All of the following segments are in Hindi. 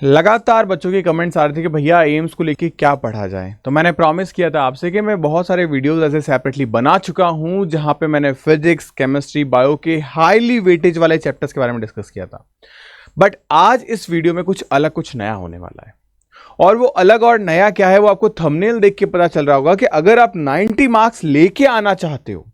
लगातार बच्चों के कमेंट्स आ रहे थे कि भैया एम्स को लेके क्या पढ़ा जाए। तो मैंने प्रॉमिस किया था आपसे कि मैं बहुत सारे वीडियोस ऐसे सेपरेटली बना चुका हूं जहां पे मैंने फिजिक्स, केमिस्ट्री, बायो के हाईली वेटेज वाले चैप्टर्स के बारे में डिस्कस किया था। बट आज इस वीडियो में कुछ अलग, कुछ नया होने वाला है। और वो अलग और नया क्या है वो आपको थंबनेल देख के पता चल रहा होगा कि अगर आप 90 मार्क्स लेके आना चाहते हो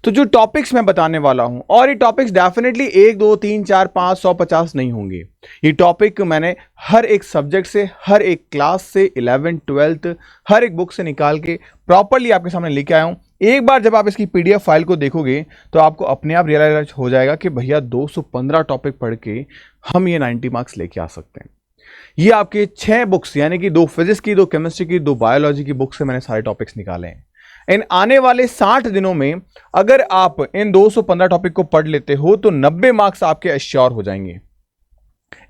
तो जो टॉपिक्स मैं बताने वाला हूं, और ये टॉपिक्स डेफिनेटली 1, 2, 3, 4, 5, 100, 50 नहीं होंगे। ये टॉपिक मैंने हर एक सब्जेक्ट से, हर एक क्लास से, 11th, 12th हर एक बुक से निकाल के प्रॉपरली आपके सामने लेके आया हूं। एक बार जब आप इसकी पीडीएफ फाइल को देखोगे तो आपको अपने आप रियलाइज हो जाएगा कि भैया 215 टॉपिक पढ़ के हम ये 90 मार्क्स लेके आ सकते हैं। ये आपके 6 बुक्स यानी कि 2 फिजिक्स की, 2 केमिस्ट्री की, 2 बायोलॉजी की बुक से मैंने सारे टॉपिक्स निकाले हैं। इन आने वाले 60 दिनों में अगर आप इन 215 टॉपिक को पढ़ लेते हो तो 90 मार्क्स आपके एश्योर हो जाएंगे,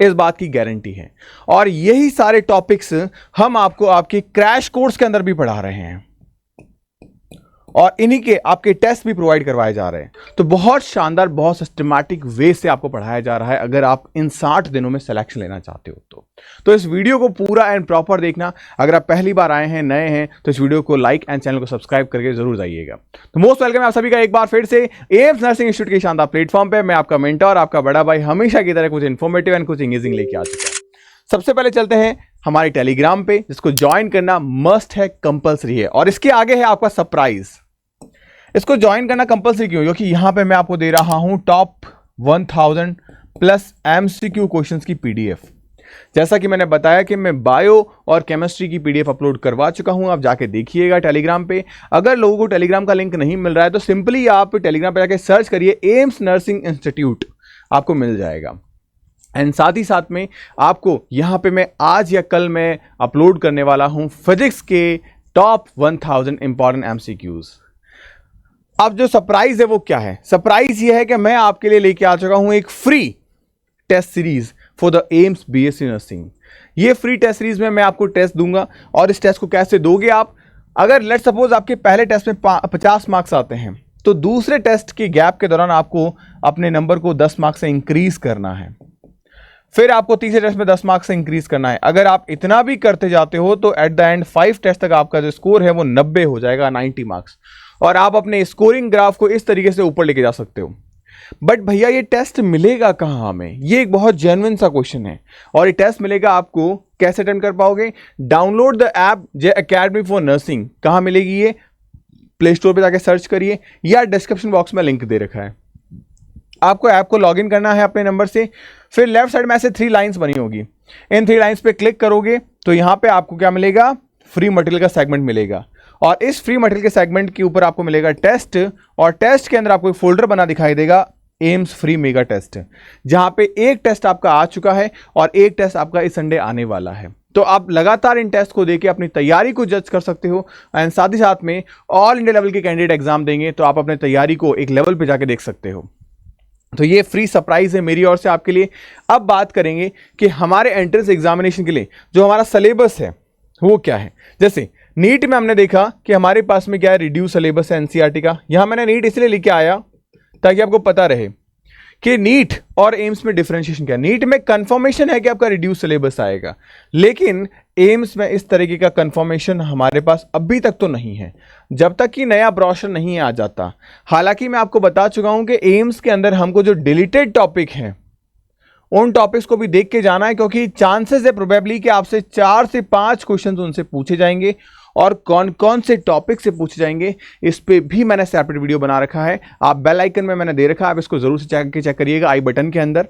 इस बात की गारंटी है। और यही सारे टॉपिक्स हम आपको आपके क्रैश कोर्स के अंदर भी पढ़ा रहे हैं और इन्हीं के आपके टेस्ट भी प्रोवाइड करवाए जा रहे हैं। तो बहुत शानदार, बहुत सिस्टमैटिक वे से आपको पढ़ाया जा रहा है अगर आप इन 60 दिनों में सिलेक्शन लेना चाहते हो तो इस वीडियो को पूरा एंड प्रॉपर देखना। अगर आप पहली बार आए हैं, नए हैं, तो इस वीडियो को लाइक एंड चैनल को सब्सक्राइब करके जरूर जाइएगा। तो मोस्ट वेलकम है आप सभी का एक बार फिर से एम्स नर्सिंग इंस्टीट्यूट के शानदार प्लेटफॉर्म पे। मैं आपका मेंटर, आपका बड़ा भाई, हमेशा की तरह कुछ इन्फॉर्मेटिव एंड कुछ इंगेजिंग लेके आ चुका है। सबसे पहले चलते हैं हमारे टेलीग्राम पे, जिसको ज्वाइन करना मस्ट है, कंपल्सरी है। और इसके आगे है आपका सरप्राइज। इसको ज्वाइन करना कंपल्सरी क्यों? क्योंकि यहां पे मैं आपको दे रहा हूं टॉप 1000 प्लस एमसीक्यू क्वेश्चंस की पीडीएफ। जैसा कि मैंने बताया कि मैं बायो और केमिस्ट्री की पीडीएफ अपलोड करवा चुका हूं, आप जाके देखिएगा टेलीग्राम पे। अगर लोगों को टेलीग्राम का लिंक नहीं मिल रहा है तो सिंपली आप टेलीग्राम पे जाके सर्च करिए एम्स नर्सिंग इंस्टीट्यूट, आपको मिल जाएगा। एंड साथ ही साथ में आपको यहां पे मैं आज या कल मैं अपलोड करने वाला हूं फिजिक्स के टॉप 1000 इंपॉर्टेंट एमसीक्यूज। अब जो सरप्राइज है वो क्या है? सरप्राइज ये है कि मैं आपके लिए लेके आ चुका हूं एक free test series for the AIIMS BSc nursing. ये फ्री टेस्ट सीरीज में मैं आपको टेस्ट दूंगा। और इस टेस्ट को कैसे दोगे आप? अगर लेट सपोज आपके पहले टेस्ट में 50 मार्क्स आते हैं तो दूसरे टेस्ट के गैप के दौरान आपको अपने नंबर को 10 मार्क्स से इंक्रीज करना है। फिर आपको तीसरे टेस्ट में 10 मार्क्स से इंक्रीज करना है। अगर आप इतना भी करते जाते हो तो एट द एंड 5 टेस्ट तक आपका जो स्कोर है वो 90 हो जाएगा, 90 मार्क्स। और आप अपने स्कोरिंग ग्राफ को इस तरीके से ऊपर लेके जा सकते हो। बट भैया ये टेस्ट मिलेगा कहां हमें? ये एक बहुत जेन्युइन सा क्वेश्चन है। और ये टेस्ट मिलेगा आपको, कैसे अटेंड कर पाओगे? Download the app J academy for nursing. कहां मिलेगी ये? प्ले स्टोर पे जाके सर्च करिए या डिस्क्रिप्शन बॉक्स में लिंक दे रखा है। आपको ऐप को लॉगिन करना है अपने नंबर से। फिर लेफ्ट साइड में ऐसे 3 लाइंस बनी होगी, इन 3 लाइंस पे क्लिक करोगे तो यहां पे आपको क्या मिलेगा? फ्री मटेरियल का सेगमेंट मिलेगा। और इस फ्री मटेरियल के सेगमेंट के ऊपर आपको मिलेगा टेस्ट, और टेस्ट के अंदर आपको एक फोल्डर बना दिखाई देगा एम्स फ्री मेगा टेस्ट, जहां पे एक टेस्ट आपका आ चुका है और एक टेस्ट आपका इस संडे आने वाला है। तो आप लगातार इन टेस्ट को देके अपनी तैयारी को जज कर सकते हो। एंड साथ ही साथ में ऑल इंडिया लेवल के कैंडिडेट एग्जाम देंगे तो आप अपनी तैयारी को एक लेवल पे जाके देख सकते हो। तो ये फ्री सरप्राइज है मेरी ओर से आपके लिए। अब बात करेंगे कि हमारे एंट्रेंस एग्जामिनेशन के लिए जो हमारा सिलेबस है वो क्या है। जैसे नीट में हमने देखा कि हमारे पास में क्या है, रिड्यूस सिलेबस है एनसीईआरटी का। यहां मैंने नीट इसलिए लेके आया ताकि आपको पता रहे कि नीट और एम्स में डिफरेंशिएशन क्या है। नीट में कंफर्मेशन है कि आपका रिड्यूस सिलेबस आएगा, लेकिन एम्स में इस तरीके का कंफर्मेशन हमारे पास अभी तक तो नहीं है, जब तक कि नया ब्रोशर नहीं आ जाता। हालांकि मैं आपको बता चुका हूं कि एम्स के अंदर हमको जो डिलीटेड टॉपिक हैं उन टॉपिक्स को भी देख के जाना है, क्योंकि चांसेस है प्रोबेबली कि आपसे 4 से 5 क्वेश्चंस उनसे पूछे जाएंगे। और कौन कौन से टॉपिक से पूछे जाएंगे इस पे भी मैंने सेपरेट वीडियो बना रखा है। आप बेल आइकन में मैंने दे रखा है, आप इसको जरूर से चेक करिएगा आई बटन के अंदर।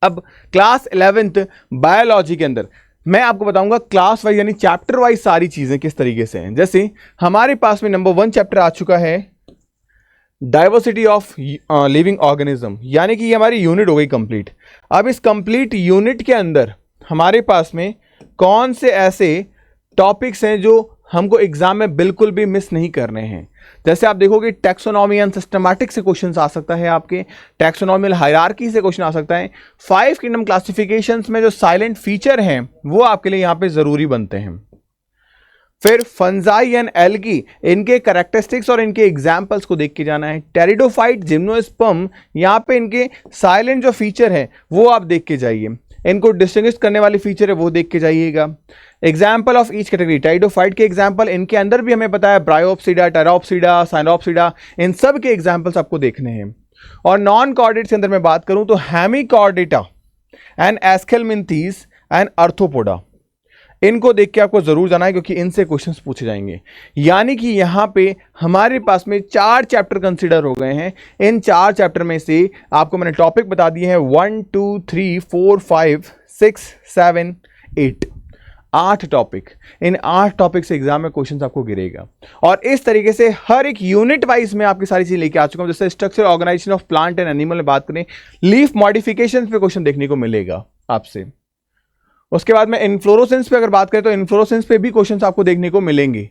अब क्लास 11th बायोलॉजी के अंदर मैं आपको बताऊंगा क्लास वाइज यानी चैप्टर वाइज सारी चीजें किस तरीके से हैं। जैसे हमारे पास में नंबर 1 चैप्टर आ चुका है डाइवर्सिटी ऑफ लिविंग ऑर्गेनिज्म, यानी कि ये हमारी यूनिट हो गई कंप्लीट। अब इस कंप्लीट यूनिट के अंदर हमारे पास में कौन से ऐसे टॉपिक्स हैं जो हमको एग्जाम में बिल्कुल भी मिस नहीं करने हैं। जैसे आप देखोगे टैक्सोनॉमी एंड सिस्टमैटिक से क्वेश्चंस आ सकता है, आपके टैक्सोनॉमियल हायरार्की से क्वेश्चन आ सकता है। 5 किंगडम क्लासिफिकेशंस में जो साइलेंट फीचर हैं वो आपके लिए यहां पे जरूरी बनते हैं। फिर फंजाई एंड एल्गी, इनके कैरेक्टरिस्टिक्स और इनके एग्जाम्पल्स को देख के जाना है। टेरिडोफाइट, जिम्नोस्पर्म, यहाँ पे इनके साइलेंट जो फीचर है वो आप देख के जाइए। इनको डिस्टिंग्विश करने वाली फीचर है वो देख के जाइएगा। एग्जाम्पल ऑफ ईच कैटेगरी, टाइडोफाइट के एग्जाम्पल, इनके अंदर भी हमें पता है ब्रायोप्सिडा, टेराप्सिडा, साइनोप्सिडा, इन सब के एग्जाम्पल्स आपको देखने हैं। और नॉन कॉर्डेट्स के अंदर मैं बात करूं तो हेमिकॉर्डेटा एंड एस्केलमिंथीस एंड आर्थ्रोपोडा, इनको देख के आपको जरूर जाना है क्योंकि इनसे क्वेश्चंस पूछे जाएंगे। यानी कि यहां पे हमारे पास में 4 चैप्टर कंसीडर हो गए हैं। इन 4 चैप्टर में से आपको मैंने टॉपिक बता दिए हैं 1 2 3 4 5 6 7 8, 8 टॉपिक। इन 8 टॉपिक से एग्जाम में क्वेश्चंस आपको गिरेगा और इस तरीके से हर एक यूनिट वाइज में आपकी सारी चीजें लेके आ चुका हूं। जैसे structure organisation of plant and animal में बात करें, लीफ मॉडिफिकेशन पे क्वेश्चन देखने को मिलेगा आपसे। उसके बाद में इन्फ्लोरोसेंस पे अगर बात करें तो इन्फ्लोरोसेंस पे भी क्वेश्चंस आपको देखने को मिलेंगे,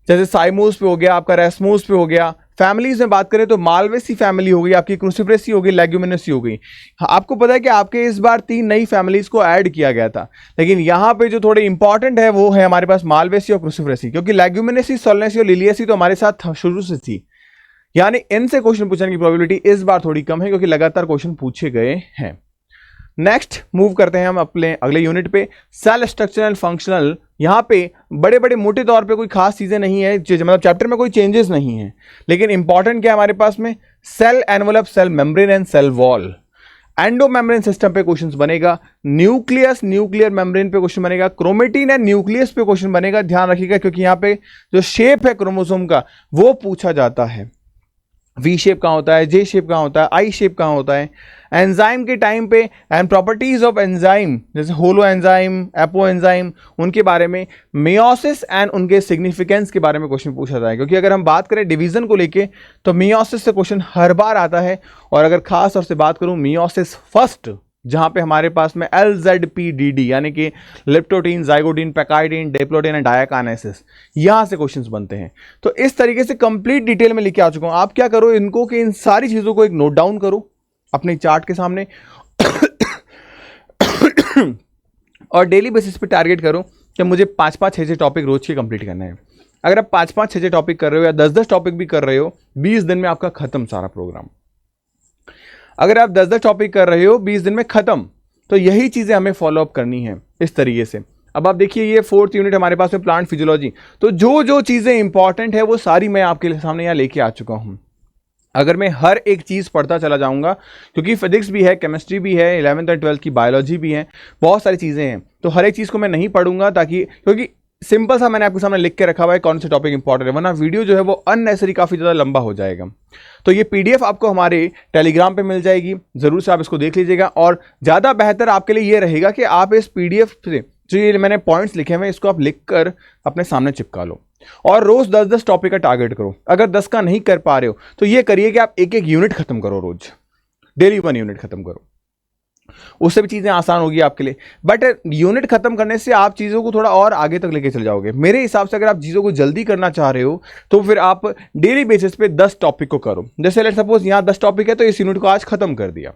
जैसे साइमोस पे हो गया, आपका रेसमोस पे हो गया। फैमिलीज में बात करें तो मालवेसी फैमिली हो गई, आपकी क्रूसिफरेसी हो गई, लेग्यूमिनेसी हो गई। आपको पता है कि आपके इस बार 3 नई फैमिलीज को ऐड किया गया था, लेकिन यहां पे जो थोड़े इंपॉर्टेंट है वो है हमारे पास मालवेसी और क्रूसिफरेसी, क्योंकि लेग्यूमिनेसी, सोलनेसी और लिलियसी तो हमारे साथ शुरू से थी। यानी इनसे क्वेश्चन पूछने की प्रोबेबिलिटी इस बार थोड़ी कम है क्योंकि लगातार क्वेश्चन पूछे गए हैं। नेक्स्ट मूव करते हैं हम अपने अगले यूनिट पे, सेल स्ट्रक्चर एंड फंक्शनल। यहां पे बड़े बड़े मोटे तौर पे कोई खास चीजें नहीं है, मतलब चैप्टर में कोई चेंजेस नहीं है, लेकिन इंपॉर्टेंट क्या है हमारे पास में, cell envelope, cell membrane and cell wall. Endo membrane system पे क्वेश्चन बनेगा, न्यूक्लियस, न्यूक्लियर मेम्ब्रेन पे क्वेश्चन बनेगा, क्रोमेटिन एंड न्यूक्लियस पे क्वेश्चन बनेगा। ध्यान रखिएगा क्योंकि यहाँ पे जो शेप है क्रोमोसोम का वो पूछा जाता है। वी शेप कहाँ होता है, जे शेप कहाँ होता है, आई शेप कहाँ होता है। एंजाइम के टाइम पे एंड प्रॉपर्टीज ऑफ एंजाइम, जैसे होलो एंजाइम, एपो एंजाइम, उनके बारे में, मियोसिस एंड उनके सिग्निफिकेंस के बारे में क्वेश्चन पूछा जाए। क्योंकि अगर हम बात करें डिवीजन को लेके तो मियोसिस से क्वेश्चन हर बार आता है। और अगर खास तौर से बात करूं मियोसिस फर्स्ट, जहां पे हमारे पास में LZPDD यानी कि leptotene, zygotene, pachytene, diplotene and diakinesis, यहां से क्वेश्चंस बनते हैं। तो इस तरीके से कंप्लीट डिटेल में लेके आ चुका हूं। आप क्या करो इनको कि इन सारी चीजों को एक नोट डाउन करो अपने चार्ट के सामने और डेली बेसिस पे टारगेट करो कि मुझे 5-5, 6-6 टॉपिक रोज के कंप्लीट करना है। अगर आप 5-5, 6-6 टॉपिक कर रहे हो या 10-10 टॉपिक भी कर रहे हो, 20 दिन में आपका खत्म सारा प्रोग्राम। अगर आप 10-10 टॉपिक कर रहे हो 20 दिन में खत्म, तो यही चीजें हमें फॉलो अप करनी है इस तरीके से। अब आप देखिए ये 4th यूनिट हमारे पास में प्लांट फिजियोलॉजी, तो जो जो चीजें इंपॉर्टेंट है वो सारी मैं आपके सामने यहाँ लेके आ चुका हूं। अगर मैं हर एक चीज पढ़ता चला जाऊंगा, क्योंकि फिजिक्स भी है, केमिस्ट्री भी है, 11th और 12th की बायोलॉजी भी है, बहुत सारी चीजें हैं, तो हर एक चीज को मैं नहीं पढ़ूंगा, ताकि क्योंकि सिंपल सा मैंने आपके सामने लिख के रखा हुआ है कौन से टॉपिक इंपॉर्टेंट है, वरना वीडियो जो है वो अननेसेसरी काफी ज्यादा लंबा हो जाएगा। तो ये PDF आपको हमारे टेलीग्राम पे मिल जाएगी, जरूर से आप इसको देख लीजिएगा। और ज्यादा बेहतर आपके लिए ये रहेगा कि आप इस PDF से जो ये मैंने पॉइंट्स लिखे हुए इसको आप लिख कर अपने सामने चिपका लो और रोज 10-10 टॉपिक का टारगेट करो। अगर 10 का नहीं कर पा रहे हो तो ये करिए कि आप एक यूनिट खत्म करो, रोज डेली 1 यूनिट खत्म करो, उससे भी चीजें आसान होगी आपके लिए। बट यूनिट खत्म करने से आप चीजों को थोड़ा और आगे तक लेके चल जाओगे। मेरे हिसाब से अगर आप चीजों को जल्दी करना चाह रहे हो तो फिर आप डेली बेसिस पे 10 टॉपिक को करो। जैसे लेट सपोज यहां 10 टॉपिक है तो इस यूनिट को आज खत्म कर दिया,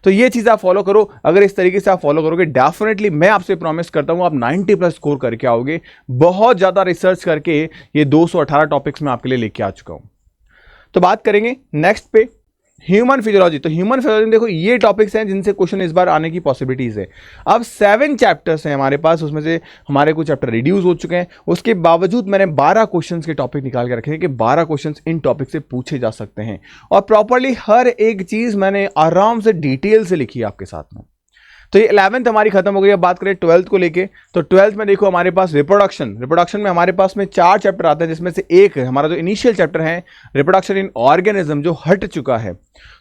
तो ये चीज आप फॉलो करो। अगर इस तरीके से आप फॉलो करोगे डेफिनेटली मैं आपसे प्रॉमिस करता हूं आप 90+ स्कोर करके आओगे। बहुत ज्यादा रिसर्च करके ये 218 टॉपिक्स में आपके लिए लेके आ चुका हूं। तो बात करेंगे नेक्स्ट पे ह्यूमन फिजियोलॉजी। तो ह्यूमन फिजियोलॉजी देखो ये टॉपिक्स हैं जिनसे क्वेश्चन इस बार आने की पॉसिबिलिटीज है। अब 7 चैप्टर्स हैं हमारे पास, उसमें से हमारे कुछ चैप्टर रिड्यूस हो चुके हैं, उसके बावजूद मैंने 12 क्वेश्चंस के टॉपिक निकाल के रखे हैं कि 12 क्वेश्चंस इन टॉपिक से पूछे जा सकते हैं। और प्रॉपर्ली हर एक चीज मैंने आराम से डिटेल से लिखी है आपके साथ में। तो ये 11th हमारी खत्म हो गई। अब बात करें 12th को लेके, तो 12th में देखो हमारे पास रिप्रोडक्शन में हमारे पास में 4 चैप्टर आते हैं, जिसमें से एक हमारा जो इनिशियल चैप्टर है रिप्रोडक्शन इन ऑर्गेनिज्म, जो हट चुका है।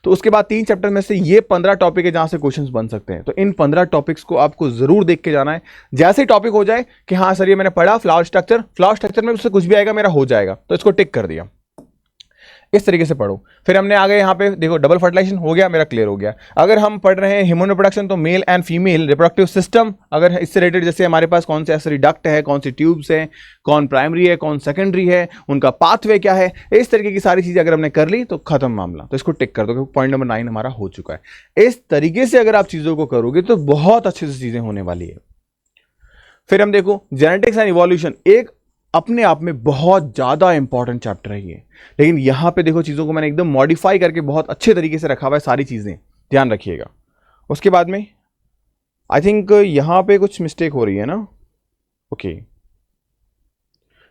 तो उसके बाद 3 चैप्टर में से ये 15 टॉपिक है जहां से क्वेश्चंस बन सकते हैं। तो इन 15 टॉपिक्स को आपको जरूर देख के जाना है। जैसे टॉपिक हो जाए कि हाँ सर ये मैंने पढ़ा फ्लावर स्ट्रक्चर में उससे कुछ भी आएगा मेरा हो जाएगा, तो इसको टिक कर दिया, इस तरीके से पढ़ो। फिर हमने आगे यहाँ पे देखो डबल फर्टिलाइजेशन हो गया, मेरा क्लियर हो गया। अगर हम पढ़ रहे हैं ह्यूमन रिप्रोडक्शन तो male and female reproductive system, अगर इससे रिलेटेड जैसे हमारे पास कौन से एक्सेसरी डक्ट है, कौन सी ट्यूब्स हैं, कौन प्राइमरी है, कौन सेकेंडरी है, उनका पाथवे क्या है, इस तरीके की सारी चीजें अगर हमने कर ली तो खत्म मामला। तो इसको टिक कर दो, पॉइंट नंबर 9 हमारा हो चुका है। इस तरीके से अगर आप चीजों को करोगे तो बहुत अच्छी सी चीजें होने वाली है। फिर हम देखो जेनेटिक्स एंड इवोल्यूशन, एक अपने आप में बहुत ज्यादा इंपॉर्टेंट चैप्टर है ये, लेकिन यहां पे देखो चीजों को मैंने एकदम मॉडिफाई करके बहुत अच्छे तरीके से रखा हुआ है, सारी चीजें ध्यान रखिएगा। उसके बाद में आई थिंक यहाँ पे कुछ मिस्टेक हो रही है ना। ओके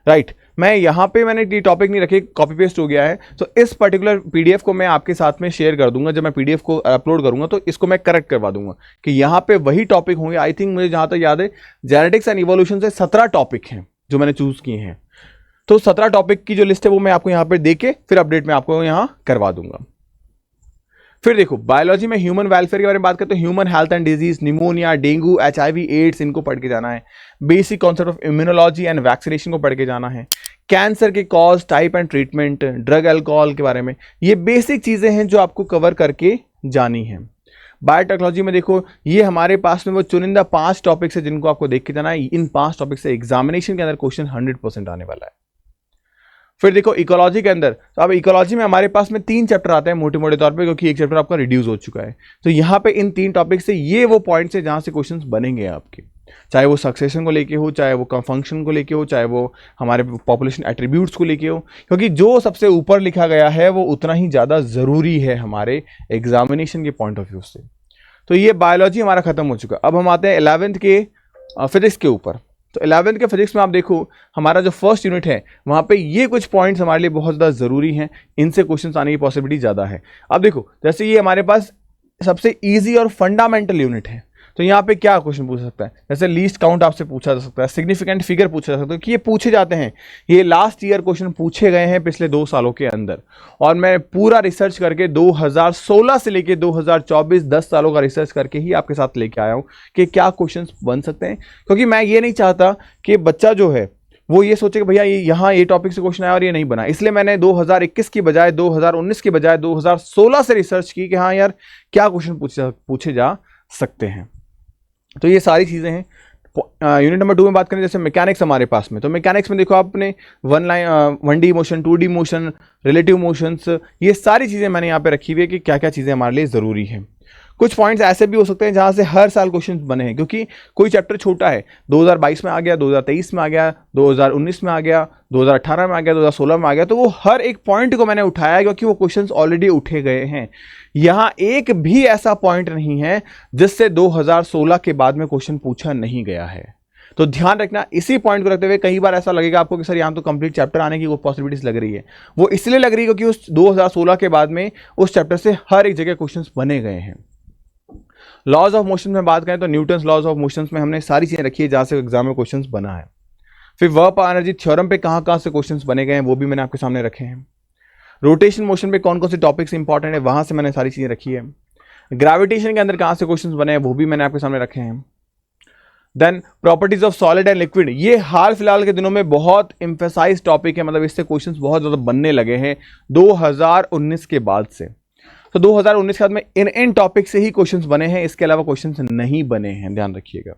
राइट, मैं यहाँ पे मैंने ये टॉपिक नहीं रखे, कॉपी पेस्ट हो गया है। तो इस पर्टिकुलर पीडीएफ को मैं आपके साथ में शेयर कर दूंगा, जब मैं पीडीएफ को अपलोड करूंगा तो इसको मैं करेक्ट करवा दूंगा कि यहाँ पे वही टॉपिक होंगे। आई थिंक मुझे जहां तक याद है जेनेटिक्स एंड इवोल्यूशन से 17 टॉपिक हैं जो मैंने चूज किए हैं। तो 17 टॉपिक की जो लिस्ट है वो मैं आपको यहाँ पे देके फिर अपडेट में आपको यहाँ करवा दूंगा। फिर देखो बायोलॉजी में ह्यूमन वेलफेयर के बारे में बात करते हैं, human health and disease, pneumonia, dengue, HIV, AIDS, इनको पढ़ के जाना है। Basic concept of immunology and vaccination को पढ़ के जाना है। कैंसर के cause, type and treatment, drug alcohol के बारे में, ये बेसिक चीजें हैं जो आपको कवर करके जानी है। बायोटेक्नोलॉजी में देखो ये हमारे पास में वो चुनिंदा 5 टॉपिक्स है जिनको आपको देख के जाना है। इन 5 टॉपिक से एग्जामिनेशन के अंदर क्वेश्चन 100% आने वाला है। फिर देखो इकोलॉजी के अंदर, तो अब इकोलॉजी में हमारे पास में 3 चैप्टर आते हैं मोटे मोटे तौर पे, क्योंकि एक चैप्टर आपका रिड्यूस हो चुका है। तो यहाँ पे इन 3 टॉपिक से ये वो पॉइंट्स है जहाँ से क्वेश्चंस बनेंगे आपके, चाहे वो सक्सेशन को लेके हो, चाहे वो फंक्शन को लेके हो, चाहे वो हमारे पॉपुलेशन एट्रीब्यूट्स को लेके हो, क्योंकि जो सबसे ऊपर लिखा गया है वो उतना ही ज़्यादा ज़रूरी है हमारे एग्जामिनेशन के पॉइंट ऑफ व्यू से। तो ये बायोलॉजी हमारा खत्म हो चुका। अब हम आते हैं 11th के फिजिक्स के ऊपर। तो 11th के फिजिक्स में आप देखो हमारा जो फर्स्ट यूनिट है वहाँ पे ये कुछ पॉइंट्स हमारे लिए बहुत ज़्यादा ज़रूरी हैं, इनसे क्वेश्चंस आने की पॉसिबिलिटी ज़्यादा है। अब देखो जैसे ये हमारे पास सबसे इजी और फंडामेंटल यूनिट है, तो यहाँ पे क्या क्वेश्चन पूछ सकता है, जैसे लीस्ट काउंट आपसे पूछा जा सकता है, सिग्निफिकेंट फिगर पूछा जा सकता है, कि ये पूछे जाते हैं। ये लास्ट ईयर क्वेश्चन पूछे गए हैं पिछले 2 सालों के अंदर, और मैं पूरा रिसर्च करके 2016 से लेके 2024 10 सालों का रिसर्च करके ही आपके साथ लेके आया हूँ कि क्या क्वेश्चन बन सकते हैं। क्योंकि मैं ये नहीं चाहता कि बच्चा जो है वो ये सोचे कि भैया यहाँ ये टॉपिक से क्वेश्चन आया और ये नहीं बना, इसलिए मैंने 2021 की बजाय 2019 की बजाय 2016 से रिसर्च की कि हाँ यार क्या क्वेश्चन पूछे जा सकते हैं। तो ये सारी चीज़ें हैं। यूनिट नंबर 2 में बात करें जैसे मैकेनिक्स हमारे पास में, तो मैकेनिक्स में देखो आपने 1D motion, 2D motion, relative motions, ये सारी चीज़ें मैंने यहाँ पे रखी हुई है कि क्या क्या चीज़ें हमारे लिए ज़रूरी हैं। कुछ पॉइंट्स ऐसे भी हो सकते हैं जहाँ से हर साल क्वेश्चन बने हैं, क्योंकि कोई चैप्टर छोटा है, 2022 में आ गया, 2023 में आ गया, 2019 में आ गया, 2018 में आ गया, 2016 में आ गया, तो वो हर एक पॉइंट को मैंने उठाया क्योंकि वो क्वेश्चंस ऑलरेडी उठे गए हैं। यहाँ एक भी ऐसा पॉइंट नहीं है जिससे 2016 के बाद में क्वेश्चन पूछा नहीं गया है। तो ध्यान रखना इसी पॉइंट को रखते हुए। कई बार ऐसा लगेगा आपको कि सर यहाँ तो कंप्लीट चैप्टर आने की वो पॉसिबिलिटीज लग रही है, वो इसलिए लग रही है क्योंकि उस 2016 के बाद में उस चैप्टर से हर एक जगह क्वेश्चंस बने गए हैं। लॉज ऑफ मोशन में बात करें तो न्यूटन्स लॉज ऑफ मोशन में हमने सारी चीजें रखी है जहां से एग्जाम में क्वेश्चंस बना है। फिर वर्क एनर्जी थ्योरम पे कहां से क्वेश्चंस बने गए हैं वो भी मैंने आपके सामने रखे हैं। रोटेशन मोशन पे कौन कौन से टॉपिक्स इंपॉर्टेंट है वहां से मैंने सारी चीजें रखी है। ग्रेविटेशन के अंदर कहां से क्वेश्चंस बने हैं वो भी मैंने आपके सामने रखे हैं। Then properties of solid and liquid, ये हाल फिलहाल के दिनों में बहुत इंफेसाइज टॉपिक है, मतलब इससे क्वेश्चंस बहुत ज्यादा बनने लगे हैं 2019 के बाद से। तो 2019 के बाद में इन टॉपिक से ही क्वेश्चंस बने हैं, इसके अलावा क्वेश्चंस नहीं बने हैं, ध्यान रखिएगा।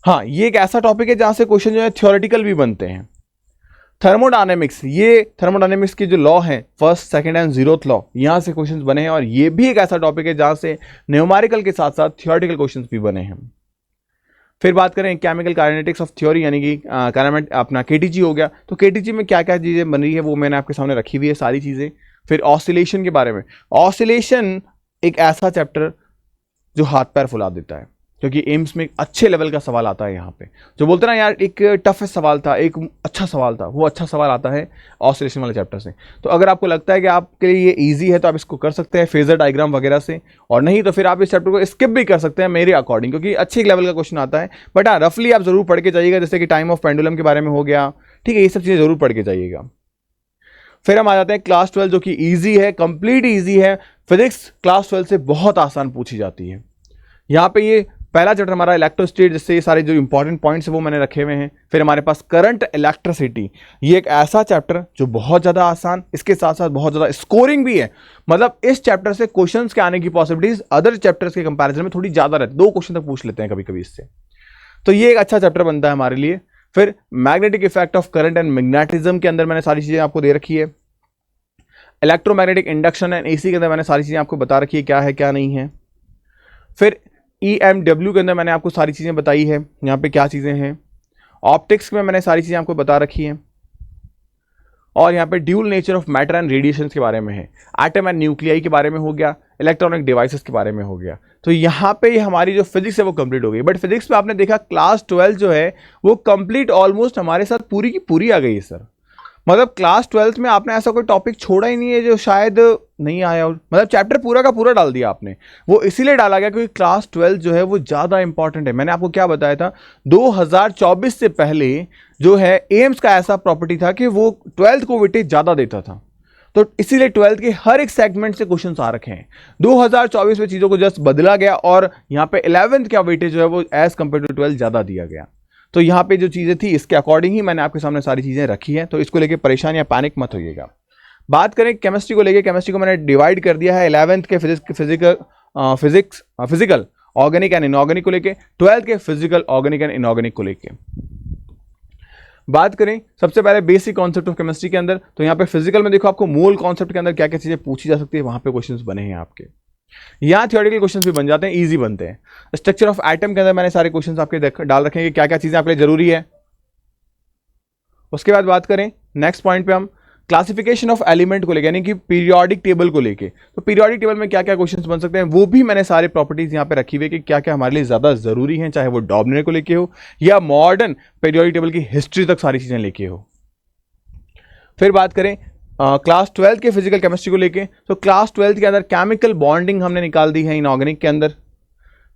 हाँ, ये एक ऐसा टॉपिक है जहां से क्वेश्चन जो है थ्योरेटिकल भी बनते हैं। थर्मोडायनेमिक्स, ये थर्मोडायनेमिक्स की जो लॉ है, first, second and 0th law, यहां से क्वेश्चंस बने हैं, और ये भी एक ऐसा टॉपिक है जहां से न्यूमेरिकल के साथ साथ थ्योरेटिकल क्वेश्चंस भी बने हैं। फिर बात करें केमिकल काइनेटिक्स ऑफ थ्योरी, यानी कि अपना केटीजी हो गया, तो केटीजी में क्या क्या चीजें बन रही है वो मैंने आपके सामने रखी हुई है सारी चीजें। फिर ऑसिलेशन के बारे में, ऑसिलेशन एक ऐसा चैप्टर जो हाथ पैर फुला देता है, क्योंकि एम्स में एक अच्छे लेवल का सवाल आता है। यहाँ पे जो बोलते हैं ना यार एक टफेस्ट सवाल था, एक अच्छा सवाल था, वो अच्छा सवाल आता है ऑसिलेशन वाले चैप्टर से। तो अगर आपको लगता है कि आपके लिए ये ईजी है तो आप इसको कर सकते हैं फेजर डायग्राम वगैरह से, और नहीं तो फिर आप इस चैप्टर को स्किप भी कर सकते हैं मेरे अकॉर्डिंग, क्योंकि अच्छे लेवल का क्वेश्चन आता है। बट हाँ, रफली आप जरूर पढ़ के जाइएगा, जैसे कि टाइम ऑफ पेंडुलम के बारे में हो गया, ठीक है, ये सब चीज़ें जरूर पढ़ के जाइएगा। फिर हम आ जाते हैं क्लास 12 जो कि इजी है, कंप्लीट इजी है। फिजिक्स क्लास 12 से बहुत आसान पूछी जाती है। यहाँ पे ये पहला चैप्टर हमारा इलेक्ट्रोस्टेट, जिससे ये सारे जो इंपॉर्टेंट पॉइंट्स है वो मैंने रखे हुए हैं। फिर हमारे पास करंट इलेक्ट्रिसिटी, ये एक ऐसा चैप्टर जो बहुत ज़्यादा आसान, इसके साथ साथ बहुत ज़्यादा स्कोरिंग भी है। मतलब इस चैप्टर से क्वेश्चंस के आने की पॉसिबिलिटीज अदर चैप्टर्स के कंपैरिजन में थोड़ी ज़्यादा रहती है, 2 क्वेश्चन तक पूछ लेते हैं कभी कभी इससे। तो ये एक अच्छा चैप्टर बनता है हमारे लिए। फिर magnetic effect of current and magnetism के अंदर मैंने सारी चीज़ें आपको दे रखी है। इलेक्ट्रोमैग्नेटिक इंडक्शन एंड एसी के अंदर मैंने सारी चीज़ें आपको बता रखी है क्या है क्या नहीं है। फिर EMW के अंदर मैंने आपको सारी चीज़ें बताई है, यहाँ पे क्या चीज़ें हैं। ऑप्टिक्स में मैंने सारी चीज़ें आपको बता रखी हैं। और यहाँ पे dual nature of matter and radiation के बारे में है, एटम एंड न्यूक्लियाई के बारे में हो गया, इलेक्ट्रॉनिक डिवाइसेस के बारे में हो गया। तो यहाँ पे हमारी जो फिजिक्स है वो कंप्लीट हो गई। बट फिजिक्स में आपने देखा क्लास 12 जो है वो कंप्लीट ऑलमोस्ट हमारे साथ पूरी की पूरी आ गई है सर। मतलब क्लास 12 में आपने ऐसा कोई टॉपिक छोड़ा ही नहीं है जो शायद नहीं आया हो, मतलब चैप्टर पूरा का पूरा डाल दिया आपने। वो इसीलिए डाला गया क्योंकि क्लास 12 जो है वो ज़्यादा इंपॉर्टेंट है। मैंने आपको क्या बताया था, 2024 से पहले जो है एम्स का ऐसा प्रॉपर्टी था कि वो 12th को वेटेज ज़्यादा देता था, तो इसीलिए 12th के हर एक सेगमेंट से क्वेश्चन आ रखे हैं। 2024 में चीज़ों को जस्ट बदला गया और यहाँ पे 11th का वेटेज जो है वो एज कंपेयर टू 12 ज़्यादा दिया गया। तो यहाँ पे जो चीज़ें थी इसके अकॉर्डिंग ही मैंने आपके सामने सारी चीज़ें रखी हैं, तो इसको लेके परेशान या पैनिक मत होइएगा। बात करें केमिस्ट्री को लेके, केमिस्ट्री को मैंने डिवाइड कर दिया है 11th के फिजिकल ऑर्गेनिक एंड इनऑर्गेनिक को लेके, 12th के फिजिकल ऑर्गेनिक एंड इनऑर्गेनिक को लेके। बात करें सबसे पहले बेसिक कॉन्सेप्ट ऑफ केमिस्ट्री के अंदर, तो यहाँ पे फिजिकल में देखो आपको मोल कॉन्सेप्ट के अंदर क्या क्या चीज़ें पूछी जा सकती है, वहाँ पे क्वेश्चंस बने हैं आपके। यहाँ थियोरेटिकल क्वेश्चंस भी बन जाते हैं, इजी बनते हैं। स्ट्रक्चर ऑफ एटम के अंदर मैंने सारे क्वेश्चंस आपके डाल रखे हैं कि क्या क्या चीज़ें आपके लिए जरूरी है। उसके बाद बात करें नेक्स्ट पॉइंट पे हम क्लासिफिकेशन ऑफ एलिमेंट को लेकर, यानी कि पीरियोडिक टेबल को लेके। तो पीरियोडिक टेबल में क्या क्या क्वेश्चंस बन सकते हैं वो भी मैंने सारे प्रॉपर्टीज यहाँ पे रखी हुई कि क्या क्या हमारे लिए ज़्यादा ज़रूरी हैं, चाहे वो डॉमिनेट को लेके हो या मॉडर्न पीरियोडिक टेबल की हिस्ट्री तक सारी चीज़ें लेके हो। फिर बात करें क्लास 12 के फिजिकल केमिस्ट्री को लेके, तो क्लास 12 के अंदर केमिकल बॉन्डिंग हमने निकाल दी है इनऑर्गेनिक के अंदर।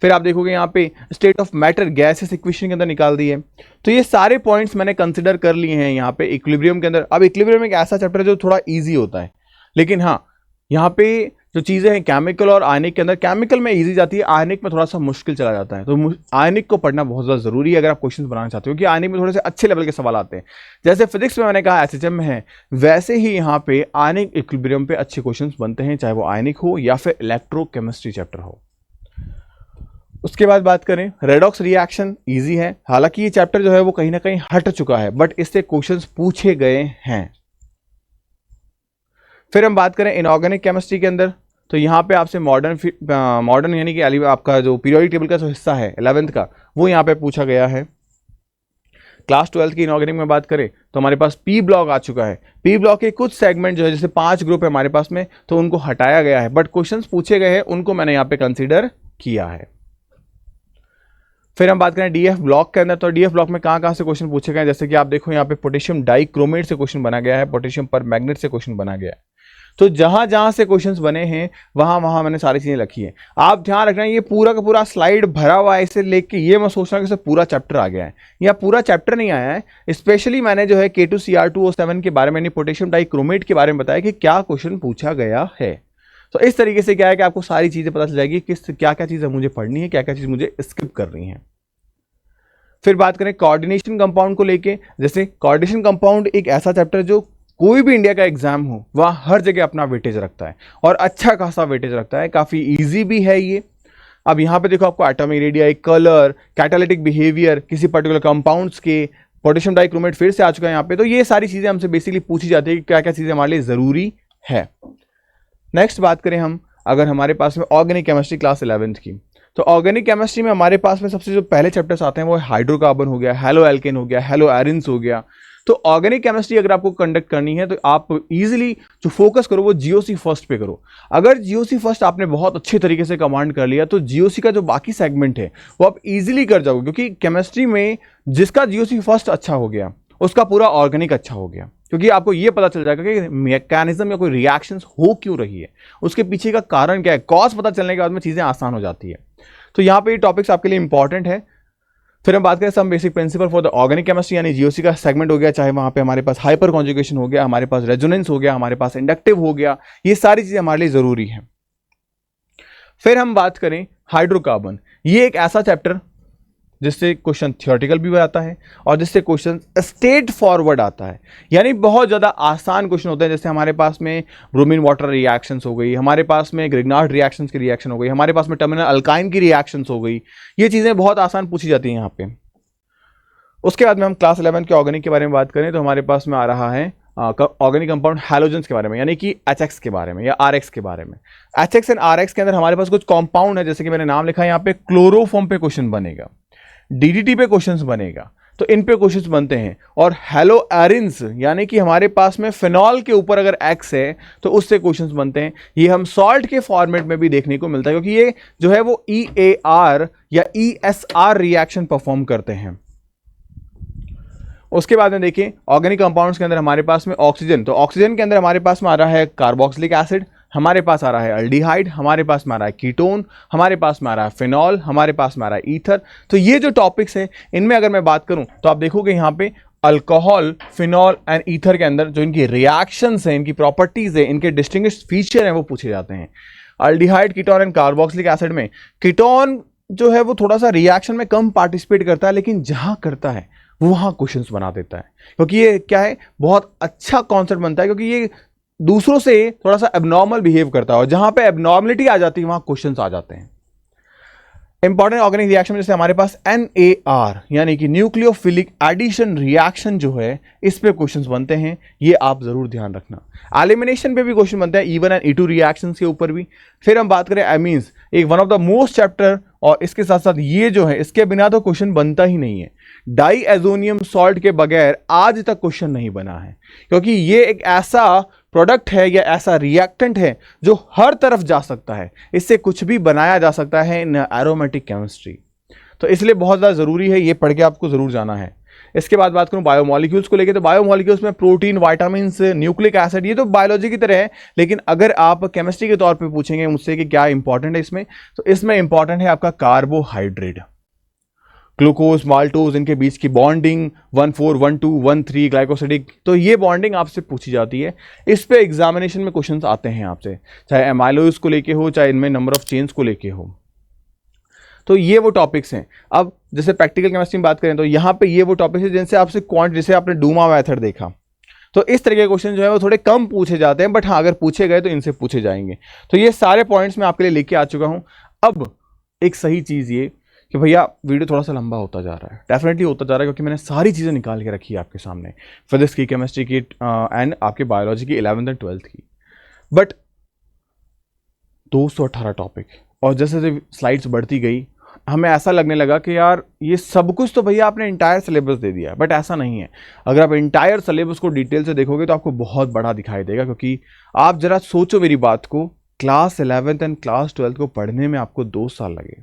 फिर आप देखोगे यहाँ पे state of matter gases equation के अंदर निकाल दी है। तो ये सारे पॉइंट्स मैंने कंसिडर कर लिए हैं यहाँ पे इक्विलिब्रियम के अंदर। अब इक्विलिब्रियम एक ऐसा चैप्टर है जो थोड़ा इजी होता है, लेकिन हाँ यहाँ पे जो चीज़ें हैं केमिकल और आयनिक के अंदर, केमिकल में इजी जाती है, आयनिक में थोड़ा सा मुश्किल चला जाता है। तो आयनिक को पढ़ना बहुत ज़्यादा ज़रूरी है अगर आप क्वेश्चन बनाना चाहते हो, कि आयनिक में थोड़े से अच्छे लेवल के सवाल आते हैं। जैसे फिजिक्स में मैंने कहा एसएचएम में है, वैसे ही यहाँ पे आयनिक इक्विलिब्रियम पे अच्छे क्वेश्चन बनते हैं, चाहे वो आयनिक हो या फिर इलेक्ट्रोकेमिस्ट्री चैप्टर हो। उसके बाद बात करें रेडॉक्स रिएक्शन, इजी है। हालांकि ये चैप्टर जो है वो कहीं ना कहीं हट चुका है, बट इससे क्वेश्चंस पूछे गए हैं। फिर हम बात करें इनऑर्गेनिक केमिस्ट्री के अंदर, तो यहाँ पे आपसे मॉडर्न यानी कि आपका जो पीरियोडिक टेबल का जो हिस्सा है 11th का, वो यहाँ पे पूछा गया है। क्लास 12 की इनऑर्गेनिक में बात करें तो हमारे पास पी ब्लॉक आ चुका है। पी ब्लॉक के कुछ सेगमेंट जो है, जैसे 5 ग्रुप है हमारे पास में, तो उनको हटाया गया है, बट क्वेश्चंस पूछे गए हैं, उनको मैंने यहाँ पे कंसिडर किया है। फिर हम बात करें डीएफ ब्लॉक के अंदर, तो डीएफ ब्लॉक में कहाँ से क्वेश्चन पूछे गए, जैसे कि आप देखो यहाँ पे पोटेशियम डाइक्रोमेट से क्वेश्चन बना गया है, पोटेशियम पर मैग्नेट से क्वेश्चन बना गया है। तो जहां जहां से क्वेश्चंस बने हैं वहां मैंने सारी चीजें लिखी है। आप ध्यान रखना ये पूरा का पूरा स्लाइड भरा हुआ है, इसे लेके ये मत सोचना कि पूरा चैप्टर आ गया है, या पूरा चैप्टर नहीं आया है। स्पेशली मैंने जो है K2Cr2O7 के बारे में, पोटेशियम डाइक्रोमेट के बारे में बताया कि क्या क्वेश्चन पूछा गया है। तो इस तरीके से क्या है कि आपको सारी चीजें पता चल जाएगी किस क्या क्या चीजें मुझे पढ़नी है, क्या क्या चीज मुझे स्किप करनी है। फिर बात करें कोऑर्डिनेशन कंपाउंड को लेके, जैसे कोऑर्डिनेशन कंपाउंड एक ऐसा चैप्टर जो कोई भी इंडिया का एग्जाम हो वह हर जगह अपना वेटेज रखता है और अच्छा खासा वेटेज रखता है, काफी इजी भी है ये। अब यहाँ पे देखो आपको atomic radius, colour, catalytic behaviour किसी पर्टिकुलर कंपाउंड्स के, पोटेशियम डाइक्रोमेट फिर से आ चुका है यहाँ पे। तो ये सारी चीजें हमसे बेसिकली पूछी जाती है कि क्या क्या चीजें हमारे लिए जरूरी है। नेक्स्ट बात करें हम, अगर हमारे पास में ऑर्गेनिक केमिस्ट्री क्लास 11th की, तो ऑर्गेनिक केमिस्ट्री में हमारे पास में सबसे जो पहले चैप्टर्स आते हैं वो हाइड्रोकार्बन हो गया, हेलो एल्केन हो गया, हेलो एरिन्स हो गया। तो ऑर्गेनिक केमिस्ट्री अगर आपको कंडक्ट करनी है तो आप इजीली जो फोकस करो वो जीओसी फर्स्ट पे करो। अगर जीओसी फर्स्ट आपने बहुत अच्छे तरीके से कमांड कर लिया तो जीओसी का जो बाकी सेगमेंट है वो आप इजीली कर जाओगे, क्योंकि केमिस्ट्री में जिसका जीओसी फर्स्ट अच्छा हो गया उसका पूरा ऑर्गेनिक अच्छा हो गया, क्योंकि आपको ये पता चल जाएगा कि मैकेनिज्म या कोई रिएक्शंस हो क्यों रही है, उसके पीछे का कारण क्या है, कॉज पता चलने के बाद में चीजें आसान हो जाती है। तो यहाँ पे ये टॉपिक्स आपके लिए इंपॉर्टेंट है। फिर हम बात करें some basic principle for the organic chemistry, यानी जीओसी का सेगमेंट हो गया, चाहे वहां पे हमारे पास हाइपर कॉन्जुगेशन हो गया, हमारे पास रेजोनेंस हो गया, हमारे पास इंडक्टिव हो गया, ये सारी चीजें हमारे लिए जरूरी है। फिर हम बात करें हाइड्रोकार्बन, ये एक ऐसा चैप्टर जिससे क्वेश्चन थियोरेटिकल भी आता है और जिससे क्वेश्चन स्ट्रेट फॉरवर्ड आता है, यानी बहुत ज़्यादा आसान क्वेश्चन होते हैं। जैसे हमारे पास में ब्रोमीन वाटर रिएक्शंस हो गई, हमारे पास में ग्रिग्नार्ड रिएक्शंस की रिएक्शन हो गई, हमारे पास में टर्मिनल अल्काइन की रिएक्शंस हो गई, ये चीज़ें बहुत आसान पूछी जाती हैं यहाँ पे। उसके बाद में हम क्लास 11 के ऑर्गेनिक के बारे में बात करें तो हमारे पास में आ रहा है ऑर्गेनिक कंपाउंड हैलोजेंस के बारे में, यानी कि HX के बारे में या RX के बारे में। HX एंड RX के अंदर हमारे पास कुछ कंपाउंड है, जैसे कि मैंने नाम लिखा है यहाँ पे, क्लोरोफॉर्म पे क्वेश्चन बनेगा, DDT पे क्वेश्चंस बनेगा, तो इन पे क्वेश्चंस बनते हैं। और हेलो एरिन्स यानी कि हमारे पास में फिनॉल के ऊपर अगर एक्स है तो उससे क्वेश्चंस बनते हैं। ये हम सॉल्ट के फॉर्मेट में भी देखने को मिलता है, क्योंकि ये जो है वो EAR या ESR रिएक्शन परफॉर्म करते हैं। उसके बाद में देखिए ऑर्गेनिक कंपाउंड्स के अंदर हमारे पास में ऑक्सीजन, तो ऑक्सीजन के अंदर हमारे पास में आ रहा है कार्बोक्सिलिक एसिड, हमारे पास आ रहा है अल्डिहाइड, हमारे पास में आ रहा है कीटोन, हमारे पास में आ रहा है फिनॉल, हमारे पास में आ रहा है ईथर। तो ये जो टॉपिक्स हैं इनमें अगर मैं बात करूं तो आप देखोगे यहाँ पे अल्कोहल, फिनॉल एंड ईथर के अंदर जो इनकी रिएक्शंस हैं, इनकी प्रॉपर्टीज है, इनके डिस्टिंग्विश्ड फीचर हैं वो पूछे जाते हैं। Aldehyde, ketone and carboxylic acid में कीटोन जो है वो थोड़ा सा रिएक्शन में कम पार्टिसिपेट करता है, लेकिन जहां करता है वहां क्वेश्चंस बना देता है, क्योंकि ये क्या है बहुत अच्छा कॉन्सेप्ट बनता है, क्योंकि ये दूसरों से थोड़ा सा एबनॉर्मल बिहेव करता है और जहां पे एबनॉर्मलिटी आ जाती है वहां क्वेश्चंस आ जाते हैं। इंपॉर्टेंट ऑर्गेनिक रिएक्शन में जैसे हमारे पास NAR यानी कि न्यूक्लियोफिलिक एडिशन रिएक्शन जो है इस पे क्वेश्चंस बनते हैं, ये आप जरूर ध्यान रखना। एलिमिनेशन पे भी क्वेश्चन बनते हैं, E1 एंड E2 रिएक्शंस के ऊपर भी। फिर हम बात करें एमीन्स, एक one of the most chapter, और इसके साथ साथ ये जो है इसके बिना तो क्वेश्चन बनता ही नहीं है। डाईएजोनियम सॉल्ट के बगैर आज तक क्वेश्चन नहीं बना है, क्योंकि ये एक ऐसा प्रोडक्ट है या ऐसा रिएक्टेंट है जो हर तरफ जा सकता है, इससे कुछ भी बनाया जा सकता है इन एरोमेटिक केमिस्ट्री। तो इसलिए बहुत ज़्यादा ज़रूरी है, ये पढ़ के आपको ज़रूर जाना है। इसके बाद बात करूं बायोमोलिक्यूल्स को लेके, तो बायोमोलिक्यूल्स में प्रोटीन, विटामिन, न्यूक्लिक एसिड, ये तो बायोलॉजी की तरह है, लेकिन अगर आप केमिस्ट्री के तौर पे पूछेंगे मुझसे कि क्या इंपॉर्टेंट है इसमें, तो इसमें इंपॉर्टेंट है आपका कार्बोहाइड्रेट, ग्लूकोज, माल्टोज, इनके बीच की बॉन्डिंग 1,4, 1,2, 1,3 ग्लाइकोसिडिक, तो ये बॉन्डिंग आपसे पूछी जाती है। इस पे एग्जामिनेशन में क्वेश्चंस आते हैं आपसे, चाहे एमाइलोज को लेके हो, चाहे इनमें नंबर ऑफ चेन्स को लेके हो। तो ये वो टॉपिक्स हैं। अब जैसे प्रैक्टिकल केमिस्ट्री में बात करें तो यहाँ पे ये वो टॉपिक्स हैं जिनसे आपसे जैसे आपने डूमा मेथड देखा, तो इस तरह के क्वेश्चन जो है वो थोड़े कम पूछे जाते हैं, बट हाँ अगर पूछे गए तो इनसे पूछे जाएंगे। तो ये सारे पॉइंट्स मैं आपके लिए लेके आ चुका हूँ। अब एक सही चीज़ ये कि भैया वीडियो थोड़ा सा लंबा होता जा रहा है, डेफिनेटली होता जा रहा है, क्योंकि मैंने सारी चीज़ें निकाल के रखी है आपके सामने, फिजिक्स की, केमिस्ट्री की एंड आपके बायोलॉजी की 11th एंड 12th की। बट 218 टॉपिक, और जैसे जैसे स्लाइड्स बढ़ती गई हमें ऐसा लगने लगा कि यार ये सब कुछ तो भैया आपने इंटायर सिलेबस दे दिया, बट ऐसा नहीं है। अगर आप इंटायर सिलेबस को डिटेल से देखोगे तो आपको बहुत बड़ा दिखाई देगा, क्योंकि आप जरा सोचो मेरी बात को, class 11th and class 12th को पढ़ने में आपको 2 साल लगे,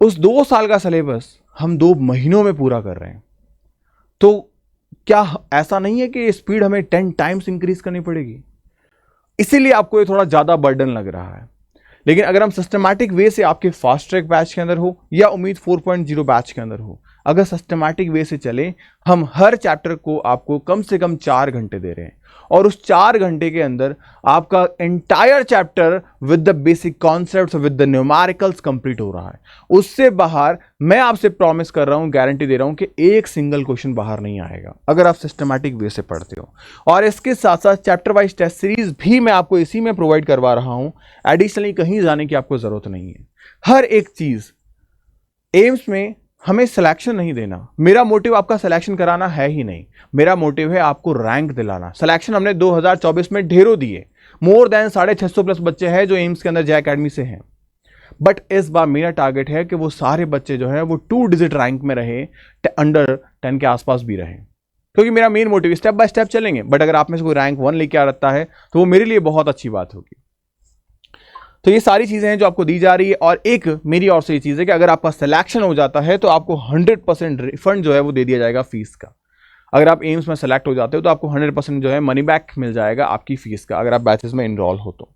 उस 2 साल का सिलेबस हम 2 महीनों में पूरा कर रहे हैं। तो क्या ऐसा नहीं है कि स्पीड हमें 10 टाइम्स इंक्रीज करनी पड़ेगी? इसीलिए आपको ये थोड़ा ज्यादा बर्डन लग रहा है। लेकिन अगर हम सिस्टमैटिक वे से आपके फास्ट ट्रैक बैच के अंदर हो या उम्मीद 4.0 बैच के अंदर हो, अगर सिस्टमैटिक वे से चले, हम हर चैप्टर को आपको कम से कम 4 घंटे दे रहे हैं, और उस 4 घंटे के अंदर आपका entire chapter with the basic concepts, with the numericals complete हो रहा है। उससे बाहर मैं आपसे प्रॉमिस कर रहा हूं, गारंटी दे रहा हूं कि एक सिंगल क्वेश्चन बाहर नहीं आएगा अगर आप सिस्टमैटिक वे से पढ़ते हो। और इसके साथ साथ चैप्टर वाइज टेस्ट सीरीज भी मैं आपको इसी में प्रोवाइड करवा रहा हूं, एडिशनली कहीं जाने की आपको जरूरत नहीं है। हर एक चीज एम्स में हमें सिलेक्शन नहीं देना, मेरा मोटिव आपका सिलेक्शन कराना है ही नहीं, मेरा मोटिव है आपको रैंक दिलाना। सिलेक्शन हमने 2024 में ढेरों दिए, मोर देन 650 प्लस बच्चे हैं जो एम्स के अंदर जय अकेडमी से हैं। बट इस बार मेरा टारगेट है कि वो सारे बच्चे जो है वो 2 डिजिट रैंक में रहे, अंडर 10 के आसपास भी रहे, क्योंकि मेरा main motive step by step चलेंगे। बट अगर आप में से कोई रैंक 1 लेके आ रहा है तो वो मेरे लिए बहुत अच्छी बात होगी। तो ये सारी चीजें हैं जो आपको दी जा रही है। और एक मेरी और से ये चीज है कि अगर आपका सिलेक्शन हो जाता है तो आपको 100% रिफंड जो है वो दे दिया जाएगा फीस का। अगर आप एम्स में सेलेक्ट हो जाते हो तो आपको 100% जो है मनी बैक मिल जाएगा आपकी फीस का, अगर आप बैचेस में इनरोल हो तो।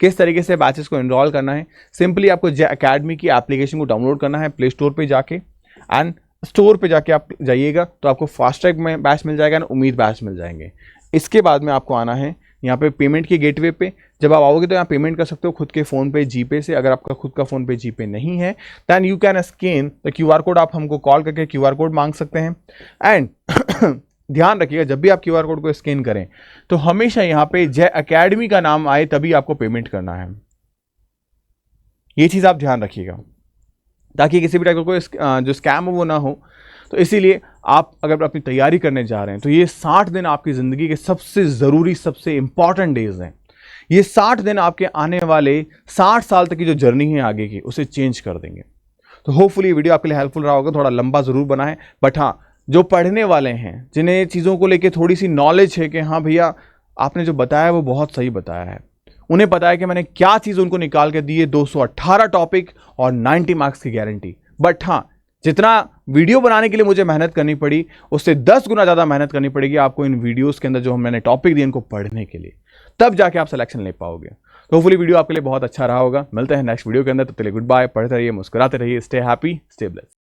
किस तरीके से बैचेस को इनरोल करना है, सिंपली आपको जय अकेडमी की एप्लीकेशन को डाउनलोड करना है प्ले स्टोर पे जाके, एंड स्टोर पे जाके आप जाइएगा तो आपको फास्ट ट्रैक में बैच मिल जाएगा ना, उम्मीद बैच मिल जाएंगे। इसके बाद में आपको आना है यहाँ पे पेमेंट के गेटवे पे। जब आप आओगे तो यहाँ पेमेंट कर सकते हो खुद के फ़ोन पे, जीपे से। अगर आपका खुद का फ़ोन पे जीपे नहीं है then you can scan the QR code, आप हमको कॉल करके QR कोड मांग सकते हैं। एंड ध्यान रखिएगा जब भी आप QR कोड को स्कैन करें तो हमेशा यहाँ पे जय अकेडमी का नाम आए तभी आपको पेमेंट करना है। ये चीज़ आप ध्यान रखिएगा ताकि किसी भी टाइप का कोई जो स्कैम हो वो ना हो। तो इसीलिए आप अगर अपनी तैयारी करने जा रहे हैं तो ये 60 दिन आपकी ज़िंदगी के सबसे ज़रूरी, सबसे इंपॉर्टेंट डेज हैं। ये 60 दिन आपके आने वाले 60 साल तक की जो जर्नी है आगे की, उसे चेंज कर देंगे। तो होपफुली वीडियो आपके लिए हेल्पफुल रहा होगा। थोड़ा लंबा ज़रूर बना है, बट हाँ, जो पढ़ने वाले हैं, जिन्हें चीज़ों को लेके थोड़ी सी नॉलेज है कि हाँ भैया आपने जो बताया वो बहुत सही बताया है, उन्हें पता है कि मैंने क्या चीज़ उनको निकाल के दी है। 218 टॉपिक और 90 मार्क्स की गारंटी। बट हाँ, जितना वीडियो बनाने के लिए मुझे मेहनत करनी पड़ी, उससे 10 गुना ज़्यादा मेहनत करनी पड़ेगी आपको इन वीडियोस के अंदर जो मैंने टॉपिक दिए इनको पढ़ने के लिए, तब जाके आप सिलेक्शन ले पाओगे। तो होपफुली वीडियो आपके लिए बहुत अच्छा रहा होगा। मिलते हैं नेक्स्ट वीडियो के अंदर, तब तक के लिए गुड बाय। पढ़ते रहिए, मुस्कुराते रहिए, स्टे हैप्पी, स्टे ब्लेस्ड।